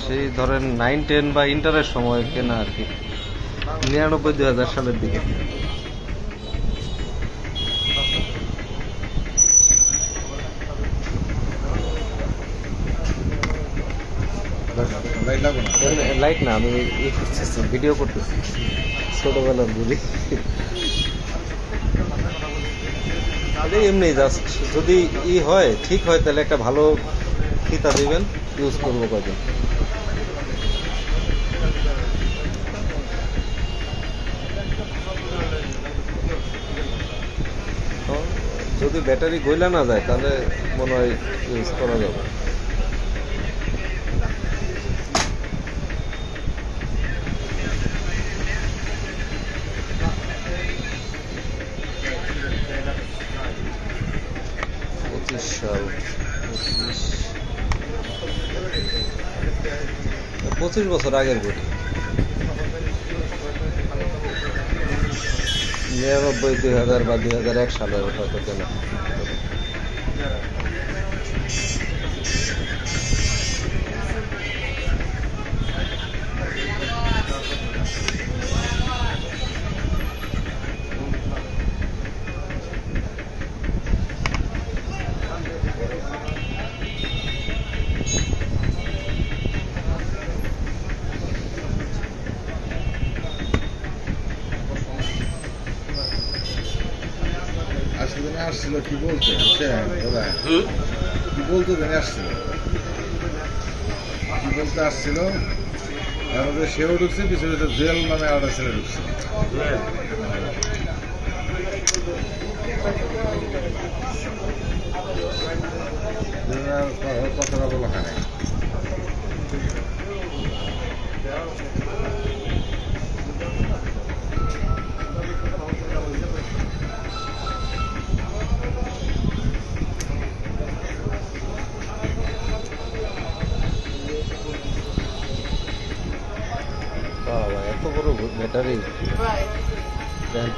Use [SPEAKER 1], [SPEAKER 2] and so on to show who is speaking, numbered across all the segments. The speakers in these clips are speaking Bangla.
[SPEAKER 1] সেই ধরেন 9-10 বা ইন্টারের সময় কেনা আর কি, 99-2000 সালের দিকে। লাইট না, আমি করতেছি, ভিডিও করতেছি, ছোটবেলার বুঝি। এমনি জাস্ট যদি হয় ঠিক হয় তাহলে একটা ভালো ফিতা দিবেন, ইউজ করবো কয়দিন। যদি ব্যাটারি গইলা না যায় তাহলে মনে হয় ইউজ করা যাবে। সাল 25 বছর আগের বই, 99-2000 বা 2001 সালের হয়তো কেনা।
[SPEAKER 2] আসছিল কি বলতে, কি বলতে জানি আসছিল, কি বলতে আসছিল, আমাদের সেও ঢুকছে, পিছনে জুয়েল নামে আলাদা ছেলে ঢুকছে। কথাটা বলা হয় না।
[SPEAKER 1] এত বড় ব্যাটারি,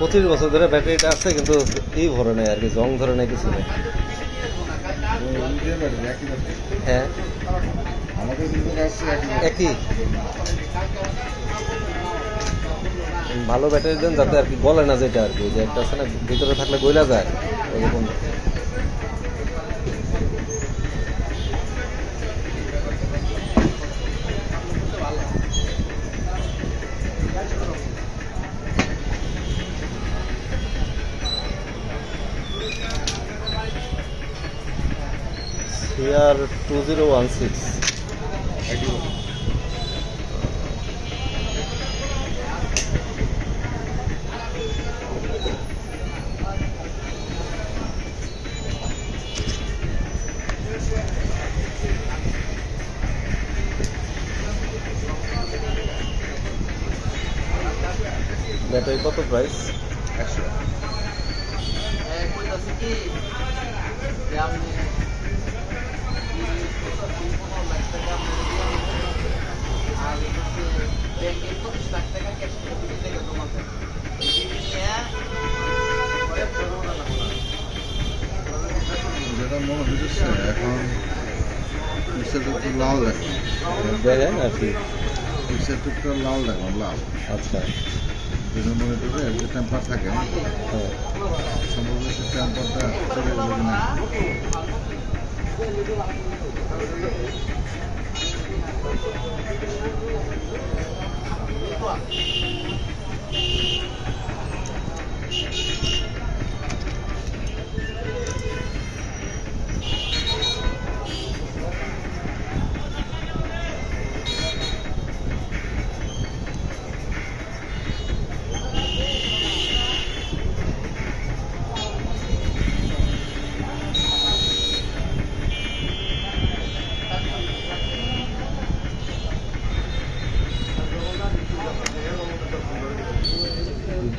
[SPEAKER 1] 25 বছর ধরে ব্যাটারিটা আছে, কিন্তু এই ভরে নেই আর কি, জং ধরে নেই, কিছু নেই। হ্যাঁ একই, ভালো ব্যাটারি দেন যাতে আর কি গলে না, যেটা আর কি, যে একটা আছে না ভিতরে থাকলে গইলা যায় ওরকম। CR 2016 ব্যাটারি কত প্রাইস?
[SPEAKER 2] 100। যেটা মনে হচ্ছে এখন একটু লাল
[SPEAKER 1] দেখেন আর কি,
[SPEAKER 2] একটু লাল দেখলাম, লাল।
[SPEAKER 1] আচ্ছা,
[SPEAKER 2] মনে করবে যে টেম্পার থাকে, সম্ভবত সে টেম্পারটা চলে গেল না।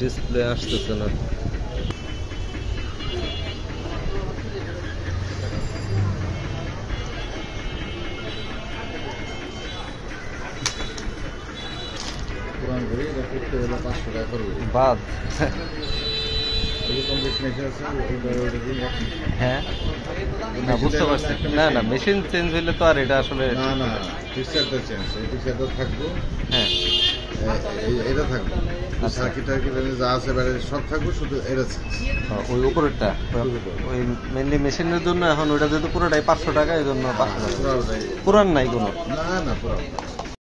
[SPEAKER 1] ডিসপ্লে আসতেছে না।
[SPEAKER 2] পুরান ঘড়ি এটা করতে হলে 500 টাকা করবে
[SPEAKER 1] বাদ
[SPEAKER 2] এরকম মেশিন আছে ওটা দিয়ে
[SPEAKER 1] হ্যাঁ না বুঝতে পারছি, না না মেশিন চেঞ্জ হইলে তো আর এটা আসলে
[SPEAKER 2] না না ফিক্সারটা চেঞ্জ, এই ফিক্সারটা থাকবো,
[SPEAKER 1] হ্যাঁ
[SPEAKER 2] এটা থাকবো,
[SPEAKER 1] আচ্ছা।
[SPEAKER 2] সার্কিট টার্কিট যা আছে ব্যাটারি সব থাকবো, শুধু এটা চেঞ্জ।
[SPEAKER 1] ওই উপরেরটা ওই মেনলি মেশিনের জন্য এখন ওইটা যেহেতু পুরোটাই 500 টাকা, এই জন্য 500 টাকা। পুরান নাই কোনো?
[SPEAKER 2] না না পুরো